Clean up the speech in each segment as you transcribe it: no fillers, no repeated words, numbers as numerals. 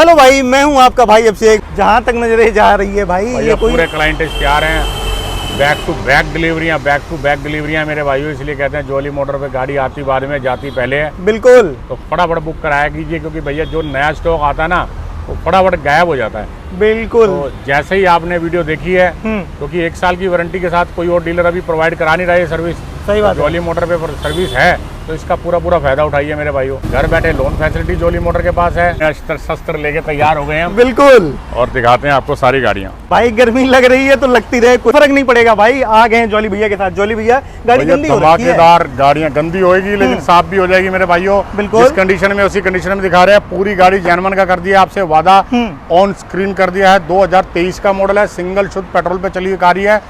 Hello भाई, मैं हूं आपका भाई अभिषेक। जहां तक नजरें जा रही है भाई ये कोई पूरे क्लाइंट तैयार हैं। बैक टू बैक डिलीवरियां मेरे भाइयों, इसलिए कहते हैं जोली मोटर पे गाड़ी आती बाद में जाती पहले है। बिल्कुल, तो फटाफट बुक कराया कीजिए, क्योंकि भैया जो नया स्टॉक आता है ना वो फटाफट गायब हो जाता है। बिल्कुल। तो जैसे ही आपने वीडियो देखी है, क्योंकि 1 साल की वारंटी के साथ कोई और डीलर अभी प्रोवाइड करा नहीं रहा है सर्विस। सही बात है। जोली मोटर पे सर्विस है तो इसका पूरा फायदा उठाइए मेरे भाइयों। घर बैठे लोन फैसिलिटी जोली मोटर के पास है। शस्त्र लेके तैयार हो गए हैं बिल्कुल, और दिखाते हैं आपको सारी गाड़ियाँ। भाई गर्मी लग रही है तो लगती रहे, कोई फर्क नहीं पड़ेगा भाई। आ गए हैं जोली भैया के साथ। जोली भैया गाड़ी गंदी हो रही है। धमाकेदार गाड़ियाँ गंदी होगी लेकिन साफ भी हो जाएगी मेरे भाइयों। बिल्कुल। जिस कंडीशन में उसी कंडीशन में दिखा रहे हैं। पूरी गाड़ी जेन्युइन का कर दिया आपसे वादा, ऑन स्क्रीन कर दिया है। 2023 का मॉडल है, सिंगल शुद्ध पेट्रोल पे चली हुई गाड़ी है।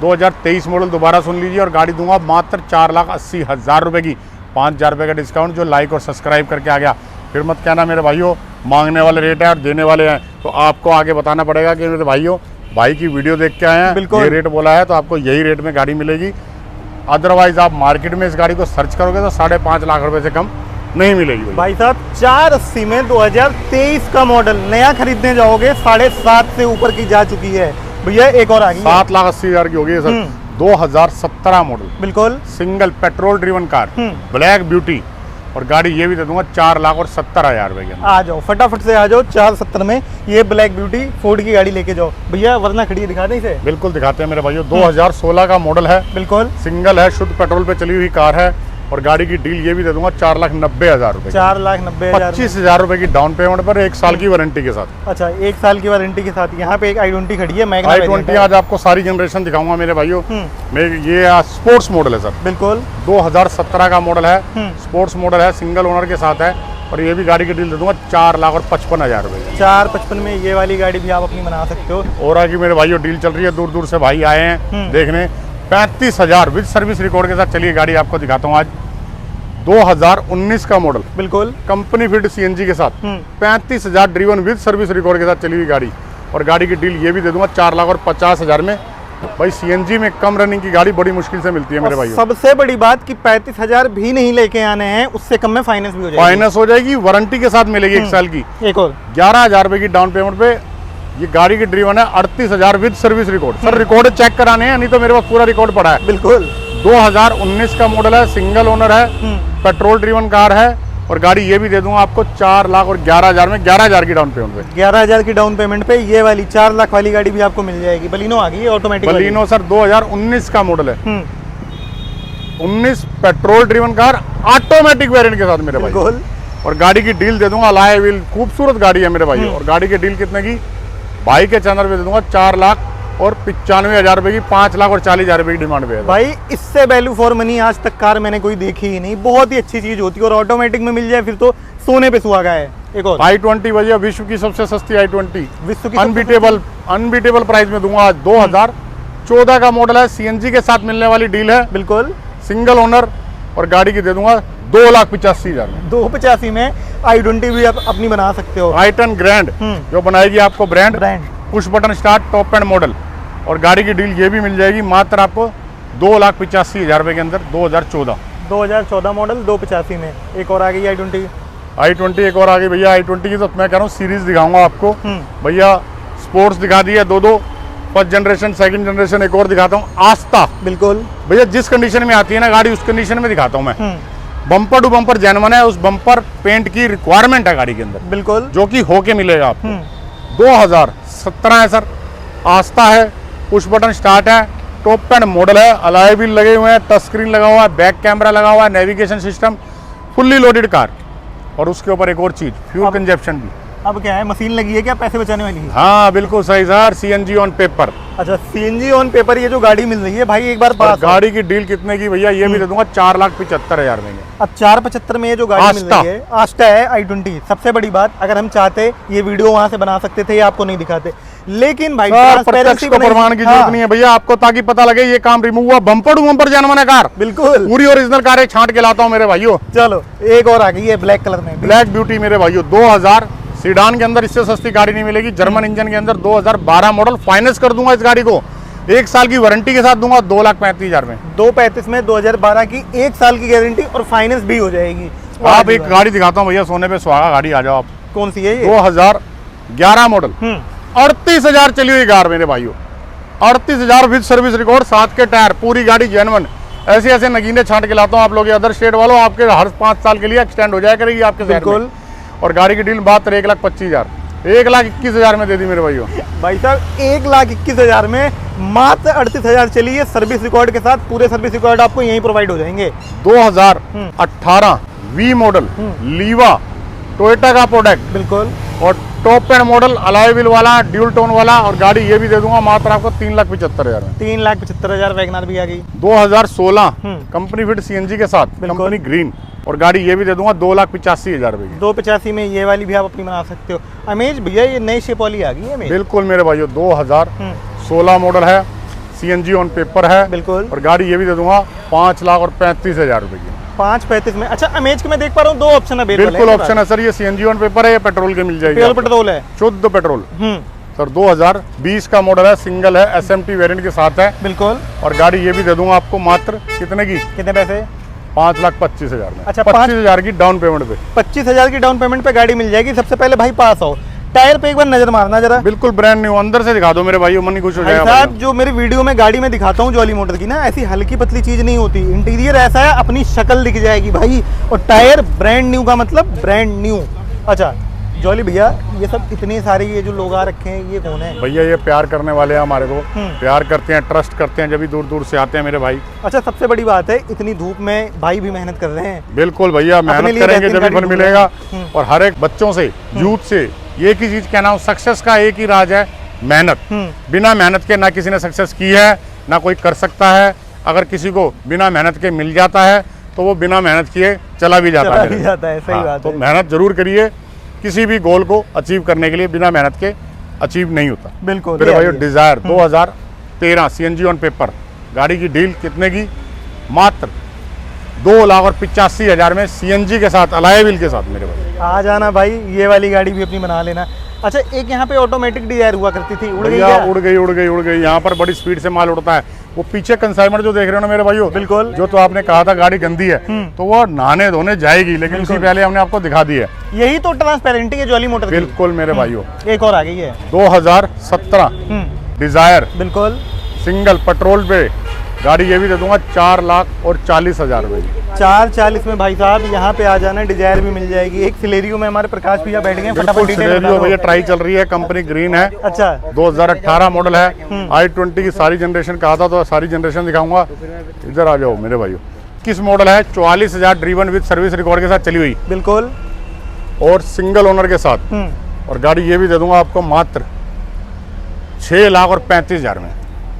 2023 मॉडल, दोबारा सुन लीजिए। और गाड़ी दूंगा मात्र 4,80,000 रुपए की। 5,000 रुपये का डिस्काउंट जो लाइक और सब्सक्राइब करके आ गया। फिर मत कहना मेरे भाइयों मांगने वाले रेट है और देने वाले हैं, तो आपको आगे बताना पड़ेगा कि मेरे भाइयों भाई की वीडियो देख के आए हैं, ये रेट बोला है तो आपको यही रेट में गाड़ी मिलेगी। अदरवाइज आप मार्केट में इस गाड़ी को सर्च करोगे तो 5.5 लाख रुपए से कम नहीं मिलेगी भाई साहब। 480 में 2023 का मॉडल नया खरीदने जाओगे 7.5 से ऊपर की जा चुकी है भैया। एक और आ गई 7,80,000 की होगी सर। 2017 मॉडल, बिल्कुल single petrol driven car, black beauty. और गाड़ी ये भी दे दूंगा 4,70,000 रुपए की। आ जाओ फटाफट से आ जाओ। 470 में ये ब्लैक ब्यूटी फोर्ड की गाड़ी लेके जाओ भैया, वरना खड़ी है। दिखा दें इसे। बिल्कुल दिखाते हैं मेरे भाइयों। 2016 का मॉडल है, बिल्कुल सिंगल है, शुद्ध पेट्रोल पे चली हुई कार है। और गाड़ी की डील ये भी दे दूंगा 4,90,000 रुपए। 4,90,000, 25,000 रुपए की डाउन पेमेंट पर 1 साल की वारंटी के साथ। अच्छा, 1 साल की वारंटी के साथ। यहाँ पे एक i20 खड़ी है, मैग्ना i20। आज आपको सारी जनरेशन दिखाऊंगा मेरे भाइयों। मैं ये स्पोर्ट्स मॉडल है सर। बिल्कुल 2017 का मॉडल है, स्पोर्ट्स मॉडल है, सिंगल ओनर के साथ है। और ये भी गाड़ी की डील दे दूंगा 4,55,000 रुपए। 455 में ये वाली गाड़ी भी आप अपनी बना सकते हो। और आगे मेरे भाइयों डील चल रही है, दूर दूर से भाई आए हैं देखने। 35,000 विद सर्विस रिकॉर्ड के साथ चलिए गाड़ी आपको दिखाता हूँ आज। 2019 का मॉडल, बिल्कुल कंपनी फिट सीएनजी के साथ। 35,000 ड्रीवन विद सर्विस रिकॉर्ड के साथ चली हुई गाड़ी। और गाड़ी की डील ये भी दे दूंगा 4,50,000 में। भाई सीएनजी में कम रनिंग की गाड़ी बड़ी मुश्किल से मिलती है मेरे भाई। सबसे बड़ी बात कि 35,000 भी नहीं लेके आने हैं, उससे कम में फाइनेंस भी हो जाएगी। फाइनेंस हो जाएगी, वारंटी के साथ मिलेगी 1 साल की। एक और 11,000 रुपए की डाउन पेमेंट पे ये गाड़ी की ड्रीवन है। 38,000 with service record. Sir record check कराने हैं, नहीं तो मेरे पास पूरा रिकॉर्ड पड़ा है। बिल्कुल 2019 का मॉडल है, सिंगल ओनर है, पेट्रोल ड्रिवन कार है। और गाड़ी ये भी दे दूंगा आपको 4,11,000 में। 11,000 की डाउन पेमेंट पे। 11,000 की डाउन पेमेंट पे ये वाली 4 लाख वाली गाड़ी भी आपको मिल जाएगी। बलिनो आ गई है ऑटोमेटिक। बलिनो सर 2019 का मॉडल है। 19 petrol driven car, automatic variant के साथ मेरे भाई। और गाड़ी की डील दे दूंगा अलॉय व्हील, खूबसूरत गाड़ी है मेरे भाई। और गाड़ी की डील कितने की भाई के चैनल पे दे दूंगा 4,95,000 रुपए की। 5,40,000 रुपए की डिमांड पे है भाई। इससे वैल्यू फॉर मनी आज तक कार मैंने कोई देखी ही नहीं। बहुत ही अच्छी चीज होती है और ऑटोमेटिक में मिल जाए फिर तो सोने पे सुहागा है। एक और i20 भैया, विश्व की सबसे सस्ती i20, विश्व की अनबीटेबल प्राइस में दूंगा आज। 2014 का मॉडल है, सीएनजी के साथ मिलने वाली डील है, बिल्कुल सिंगल ओनर। और गाड़ी की दे दूंगा 2,85,000 में। 285 में i20 भी आप अपनी बना सकते हो। i10 ग्रैंड जो बनाएगी आपको brand, push button start, top and model. और गाड़ी की डील ये भी मिल जाएगी मात्र आपको 2,85,000 रुपए के अंदर। 2014 मॉडल 285 में। एक और आ गई i20 एक और आ गई भैया। i20 की तो मैं कह रहा हूँ सीरीज दिखाऊंगा आपको भैया। स्पोर्ट्स दिखा दी है 2 फर्स्ट जनरेशन, सेकंड जनरेशन। एक और दिखाता हूँ आस्था। बिल्कुल भैया जिस कंडीशन में आती है ना गाड़ी उस कंडीशन में दिखाता हूँ मैं। बम्पर टू बम्पर जेन्युइन है, उस बम्पर पेंट की रिक्वायरमेंट है गाड़ी के अंदर, बिल्कुल जो कि होके मिलेगा आपको। 2017 है सर, आस्था है, पुश बटन स्टार्ट है, टॉप एंड मॉडल है, अलॉय व्हील लगे हुए हैं, टच स्क्रीन लगा हुआ है, बैक कैमरा लगा हुआ है, navigation system, fully loaded car. और उसके ऊपर एक और चीज, फ्यूल कंजप्शन भी। अब क्या है, मशीन लगी है क्या पैसे बचाने वाली? हाँ बिल्कुल सही सर, सीएनजी ऑन पेपर। अच्छा सीएनजी ऑन पेपर ये जो गाड़ी मिल रही है भाई, एक बार गाड़ी की डील कितने की भैया ये भी दे दूंगा 4,75,000 में। अब 4,75 में ये जो गाड़ी मिल रही है आस्टा है i20। सबसे बड़ी बात, अगर हम चाहते ये वीडियो वहां से बना सकते थे, ये आपको नहीं दिखाते, लेकिन भाई प्रत्यक्ष को प्रमाण की जरूरत नहीं है भैया आपको, ताकि पता लगे ये काम रिमूव हुआ। बम्पर टू बम्पर जेन्युइन है कार, बिल्कुल पूरी ओरिजिनल कार है, छांट के लाता हूँ मेरे भाइयों। चलो एक और आ गई है ब्लैक कलर में, ब्लैक ब्यूटी मेरे भाइयों। 2000 सीडान के अंदर इससे सस्ती गाड़ी नहीं मिलेगी। जर्मन इंजन के अंदर 2012 मॉडल, फाइनेंस कर दूंगा इस गाड़ी को, 1 साल की वारंटी के साथ दूंगा 2,35,000 में। 2,35 में 2012 की 1 साल की गारंटी और फाइनेंस भी हो जाएगी। आप एक गाड़ी दिखाता हूँ भैया, सोने पे सुहागा गाड़ी, आ जाओ आप। कौन सी है ये? 11 मॉडल 38,000 चली हुई कार मेरे भाइयों, 38,000 विद सर्विस रिकॉर्ड, 7 के टायर, पूरी गाड़ी जेन्युइन। ऐसे ऐसे नगीने छांट के लाता हूँ आप लोग, अदर स्टेट वालों, आपके हर 5 साल के लिए एक्सटेंड हो जाया करेगी आपके शहर में। और गाड़ी की डील बात 1,25,000, 1,21,000 में दे दी मेरे भाइयों। भाई साहब 1,21,000 में मात्र 38,000 चली है सर्विस रिकॉर्ड के साथ। पूरे सर्विस रिकॉर्ड आपको यहीं प्रोवाइड हो जाएंगे। 2018 वी मॉडल लीवा टोयोटा का प्रोडक्ट, बिल्कुल, और top and model alloy wheel वाला, ड्यूल टोन वाला, और गाड़ी ये भी दे दूंगा मात्र आपको 3,75,000 में। 3,75,000 वैगनआर भी आ गई। 2016 कंपनी फिट सीएनजी के साथ, कंपनी ग्रीन, और गाड़ी ये भी दे दूंगा 2,85,000 रुपए की। 285 में ये वाली भी आप अपनी बना सकते हो। अमेज भैया ये नई शेप वाली आ गई है अमेज। बिल्कुल मेरे भाइयों, 2016 मॉडल है, सीएनजी ऑन पेपर है, बिल्कुल, और गाड़ी ये भी दे दूंगा 5,35,000 रुपए की। 5,35 में। अच्छा अमेज के मैं देख पा रहा हूँ 2 ऑप्शन अवेलेबल है। बिल्कुल ऑप्शन है सर, ये सीएनजी ऑन पेपर है, ये पेट्रोल के मिल जाएगी। प्योर पेट्रोल है, शुद्ध पेट्रोल सर। 2020 का मॉडल है, सिंगल है, एसएमटी वेरिएंट के साथ है, बिल्कुल, और गाड़ी ये भी दे दूंगा आपको मात्र कितने की, कितने पैसे? 5,25,000 में। अच्छा, 25,000 की डाउन पेमेंट पे, 25,000 की डाउन पेमेंट पे गाड़ी मिल जाएगी। सबसे पहले भाई पास आओ, टायर पे एक बार नजर मारना जरा। बिल्कुल ब्रांड न्यू, अंदर से दिखा दो मेरे भाइयों, मन ही खुश हो भाई जाएगा। साहब जो मेरी वीडियो में गाड़ी में दिखाता हूँ जॉली मोटर की ना, ऐसी हल्की पतली चीज नहीं होती। इंटीरियर ऐसा है, अपनी शक्ल दिख जाएगी भाई, और टायर ब्रांड न्यू का मतलब ब्रांड न्यू। अच्छा जॉली भैया, ये सब इतने सारे ये जो लोग आ रखे हैं, ये कौन है? भैया ये प्यार करने वाले हैं हमारे को, प्यार करते हैं, ट्रस्ट करते हैं, जब भी दूर दूर से आते हैं मेरे भाई। अच्छा सबसे बड़ी बात है, इतनी धूप में भाई भी मेहनत कर रहे हैं। बिल्कुल भैया, मेहनत करेंगे जब भी फल मिलेगा। और हर एक बच्चों से, यूथ से एक ही चीज कहना हूँ, सक्सेस का एक ही राज है, मेहनत। बिना मेहनत के ना किसी ने सक्सेस की है, ना कोई कर सकता है। अगर किसी को बिना मेहनत के मिल जाता है तो वो बिना मेहनत किए चला भी जाता है। सही बात तो है। मेहनत जरूर करिए, किसी भी गोल को अचीव करने के लिए बिना मेहनत के अचीव नहीं होता। बिल्कुल। मेरे भाई डिजायर 2013 सीएनजी ऑन पेपर, गाड़ी की डील कितने की, मात्र 2,85,000 में, सीएनजी के साथ, अलॉय व्हील के साथ मेरे भाई। आ जाना भाई, ये वाली गाड़ी भी अपनी बना लेना। अच्छा एक यहाँ पे ऑटोमेटिक डिजायर हुआ करती थी, उड़ गई क्या? उड़ गई। यहाँ पर बड़ी स्पीड से माल उड़ता है। वो पीछे कंसाइनमेंट जो देख रहे हो ना मेरे भाइयों, बिल्कुल, जो तो आपने कहा था गाड़ी गंदी है, तो वो नहाने धोने जाएगी, लेकिन उससे पहले हमने आपको दिखा दी है। यही तो ट्रांसपेरेंटी है जॉली मोटर की। बिल्कुल मेरे भाइयों। एक और आ गई है 2017 डिजायर, बिल्कुल, सिंगल पेट्रोल पे, गाड़ी ये भी दे दूंगा 4,40,000 रुपए की। 4,40 में भाई साहब यहाँ पे आ जाना, डिजायर भी मिल जाएगी। एक सिलेरियो में हमारे प्रकाश भैया बैठ गए, फटाफट डिटेल बता दो। भैया ट्राई चल रही है, कंपनी ग्रीन है। अच्छा 2018 मॉडल है, i20 की सारी जनरेशन कहा था, तो सारी जनरेशन दिखाऊंगा। इधर आ जाओ मेरे भाइयों। किस मॉडल है, 44,000 ड्रीवन विद सर्विस रिकॉर्ड के साथ चली हुई, बिल्कुल, और सिंगल ओनर के साथ। और गाड़ी ये भी दे दूंगा आपको मात्र 6,35,000 में।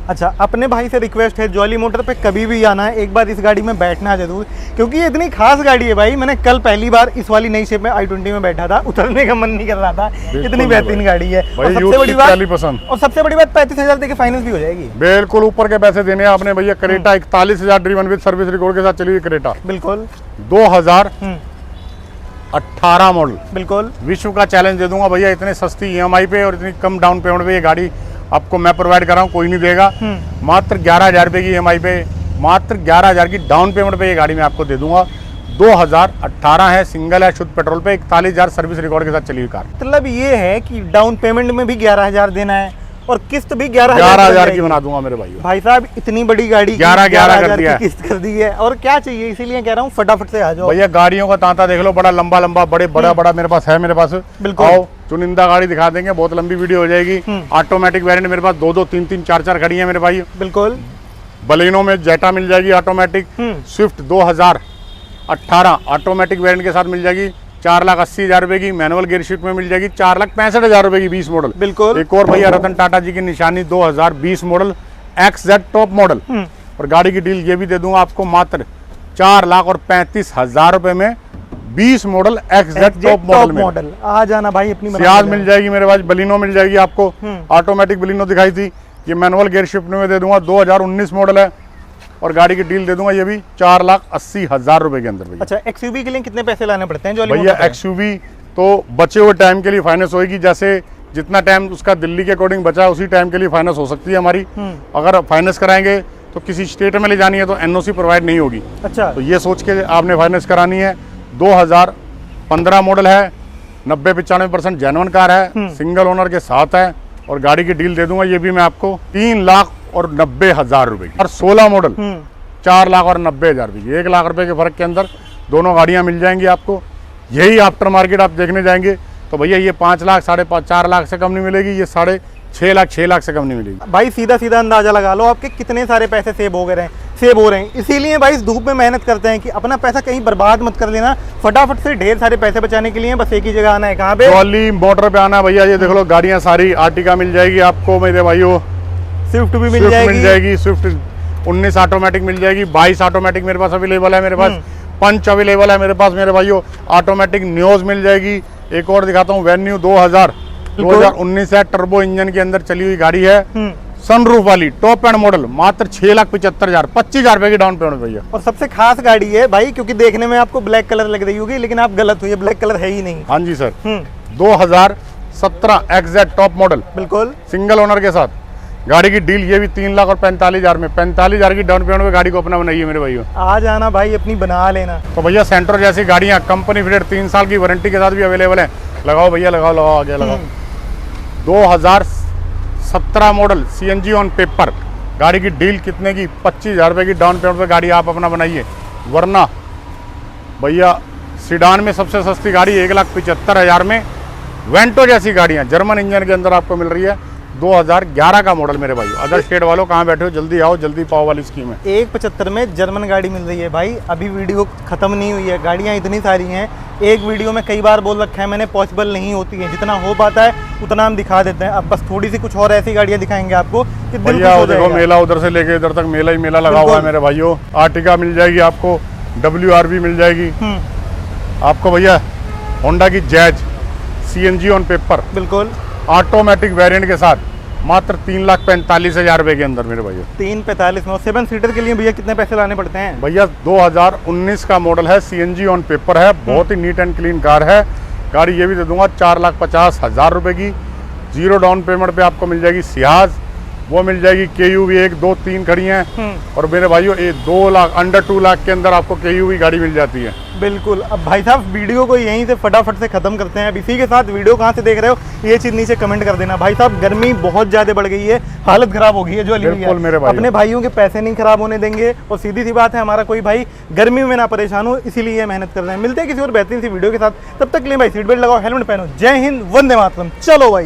अच्छा अपने भाई से रिक्वेस्ट है, जॉली मोटर पे कभी भी आना है, एक बार इस गाड़ी में बैठना जरूर, क्योंकि ये इतनी खास गाड़ी है भाई। मैंने कल पहली बार इस वाली नई शेप में i20 में बैठा था, उतरने का मन नहीं कर रहा था, इतनी बेहतरीन गाड़ी है। और सबसे बड़ी बात 35,000 देके फाइनेंस भी हो जाएगी। बिल्कुल ऊपर के पैसे देने आपने भैया। Creta 41,000 driven with service record के साथ चली हुई क्रेटा, बिल्कुल, 2018 मॉडल, बिल्कुल, विश्व का चैलेंज दे दूंगा भैया। इतने सस्ती ईएमआई पे और इतनी कम डाउन पेमेंट पे ये गाड़ी आपको मैं प्रोवाइड कर रहा हूँ, कोई नहीं देगा। मात्र 11,000 रुपए की ईएमआई पे, मात्र 11,000 की डाउन पेमेंट पे ये गाड़ी मैं आपको दे दूंगा। 2018 है, सिंगल है, शुद्ध पेट्रोल पे, 41,000 सर्विस रिकॉर्ड के साथ चली हुई कार। मतलब ये है कि डाउन पेमेंट में भी 11,000 देना है और किस्त भी 11,000 की बना दूंगा मेरे भाई। भाई साहब इतनी बड़ी गाड़ी 11,000 की किस्त कर दी है, और क्या चाहिए, इसीलिए कह रहा हूँ फटाफट से आ जाओ भैया। गाड़ियों का तांता देख लो, बड़ा लंबा लंबा, बड़ा मेरे पास है, मेरे पास। बिल्कुल, आओ चुनिंदा गाड़ी दिखा देंगे, बहुत लंबी वीडियो हो जाएगी। ऑटोमेटिक वेरिएंट मेरे पास 2-2, 3-3, 4-4 खड़ी है मेरे भाई। बिल्कुल, बलेनो में जेटा मिल जाएगी ऑटोमेटिक। स्विफ्ट 2018 ऑटोमेटिक वेरिएंट के साथ मिल जाएगी 4,80,000 रुपए की। मैनुअल गियर शिफ्ट में मिल जाएगी 4,65,000 रुपए की, 20 मॉडल। बिल्कुल। एक और भैया रतन टाटा जी की निशानी 2020 मॉडल XZ टॉप मॉडल, और गाड़ी की डील ये भी दे दूंगा आपको मात्र 4,35,000 रुपए में, 20 मॉडल XZ टॉप मॉडल। आ जाना भाई अपनी सियाज मिल जाएगी मेरे पास, बलिनो मिल जाएगी आपको, ऑटोमेटिक बलिनो दिखाई थी। ये मैनुअल गियर शिफ्ट में दे दूंगा, 2019 मॉडल है, और गाड़ी की डील दे दूंगा ये भी 4,80,000 रुपए के अंदर। अच्छा एक्सयूवी के लिए कितने पैसे लाने पड़ते हैं भैया? एक्सयूवी तो बचे हुए टाइम के लिए फाइनेंस होगी, जैसे जितना टाइम उसका दिल्ली के अकॉर्डिंग बचा है उसी टाइम के लिए फाइनेंस हो सकती है हमारी। अगर फाइनेंस कराएंगे तो किसी स्टेट में ले जानी है तो एनओसी प्रोवाइड नहीं होगी। अच्छा, तो ये सोच के आपने फाइनेंस करानी है। 2015 मॉडल है, 90-95% जेन्युइन कार है, सिंगल ओनर के साथ है और गाड़ी की डील दे दूंगा ये भी मैं आपको 3,90,000 रुपए की। और 16 मॉडल 4,90,000 रुपए की। 1 लाख रुपए के फर्क के अंदर दोनों गाड़ियां मिल जाएंगी आपको। यही आफ्टर मार्केट आप देखने जाएंगे तो भैया ये 5 लाख 4.5 लाख से कम नहीं मिलेगी, ये 6.5 लाख 6 लाख से कम नहीं मिलेगी। भाई सीधा सीधा अंदाजा लगा लो आपके कितने सारे पैसे सेव हो रहे हैं। इसीलिए भाई इस धूप में मेहनत करते हैं कि अपना पैसा कहीं बर्बाद मत कर लेना, फटाफट से ढेर सारे पैसे बचाने के लिए बस एक ही जगह आना है। कहाँ पे? जॉली मोटर पे आना है भैया। ये देख लो गाड़ियां सारी आर्टिका मिल जाएगी आपको मेरे भाइयों, स्विफ्ट भी मिल जाएगी, स्विफ्ट 19 ऑटोमेटिक मिल जाएगी, 22 ऑटोमेटिक मेरे पास अवेलेबल है, मेरे पास पंच अवेलेबल है मेरे पास मेरे भाइयों। ऑटोमेटिक न्यूज मिल जाएगी। एक और दिखाता हूँ, वेन्यू 2019 है, टर्बो इंजन के अंदर चली हुई गाड़ी है, सनरूफ वाली टॉप एंड मॉडल, मात्र 6,75,000, 25,000 रुपए की डाउन पेमेंट भैया। और सबसे खास गाड़ी है भाई, क्योंकि देखने में आपको ब्लैक कलर लग रही होगी लेकिन आप गलत हुई, ब्लैक कलर है ही नहीं। हाँ जी सर, 2017 एग्जैक्ट टॉप मॉडल, बिल्कुल सिंगल ओनर के साथ गाड़ी की डील। ये भी 3,45,000 में, 45,000 की डाउन पेमेंट में गाड़ी को अपना बनाइए मेरे भाइयों। आ जाना भाई, अपनी बना लेना। तो भैया सेंट्रो जैसी गाड़ियां कंपनी फिटेड 3 साल की वारंटी के साथ भी अवेलेबल है। लगाओ भैया, लगाओ आगे लगाओ। 2017 मॉडल CNG ऑन पेपर, गाड़ी की डील कितने की? 25,000 रुपए की डाउन पेमेंट पे गाड़ी आप अपना बनाइए। वरना भैया सीडान में सबसे सस्ती गाड़ी 1,75,000 में वेंटो जैसी गाड़ियां जर्मन इंजन के अंदर आपको मिल रही है। 2011 का मॉडल मेरे भाई। अदर स्टेट वालों कहाँ बैठे हो, जल्दी आओ, जल्दी पाओ वाली स्कीम है। 1,75 में जर्मन गाड़ी मिल रही है भाई। अभी वीडियो खत्म नहीं हुई है, गाड़ियाँ इतनी सारी हैं, एक वीडियो में कई बार बोल रखा है मैंने, पॉसिबल नहीं होती है। जितना हो पाता है उतना हम दिखा देते हैं। अब बस थोड़ी सी कुछ और ऐसी गाड़ियाँ दिखाएंगे आपको कि दिल भैया खुश हो देखो जाएगा। मेला उधर से लेके इधर तक मेला ही मेला लगा हुआ है मेरे भाइयों। आर्टिका मिल जाएगी आपको, WRV मिल जाएगी आपको भैया। होंडा की जैज CNG ऑन पेपर, बिल्कुल ऑटोमेटिक वेरिएंट के साथ, मात्र 3,45,000 रुपए के अंदर मेरे भाइयों। 345 में। और 7 सीटर के लिए भैया कितने पैसे लाने पड़ते हैं? भैया 2019 का मॉडल है, CNG ऑन पेपर है, बहुत ही नीट एंड क्लीन कार है। गाड़ी ये भी दे दूंगा 4,50,000 रुपए की। 0 डाउन पेमेंट पे आपको मिल जाएगी सियाज, वो मिल जाएगी KUV 1, 2, 3 खड़ी हैं। और मेरे भाइयों 2 लाख, अंडर 2 लाख के अंदर आपको KUV गाड़ी मिल जाती है। बिल्कुल। अब भाई साहब वीडियो को यहीं से फटाफट से खत्म करते हैं। अब इसी के साथ वीडियो कहाँ से देख रहे हो ये चीज नीचे कमेंट कर देना। भाई साहब गर्मी बहुत ज्यादा बढ़ गई है, हालत खराब हो गई है जो अली बिल्कुल मेरे भाई, अपने भाइयों के पैसे नहीं खराब होने देंगे। और सीधी सी बात है, हमारा कोई भाई गर्मी में ना परेशान हो, इसीलिए मेहनत कर रहे हैं। मिलते हैं किसी और बेहतरीन सी वीडियो के साथ, तब तक के लिए भाई सीट बेल्ट लगाओ, हेलमेट पहनो। जय हिंद, वंदे मातरम। चलो भाई।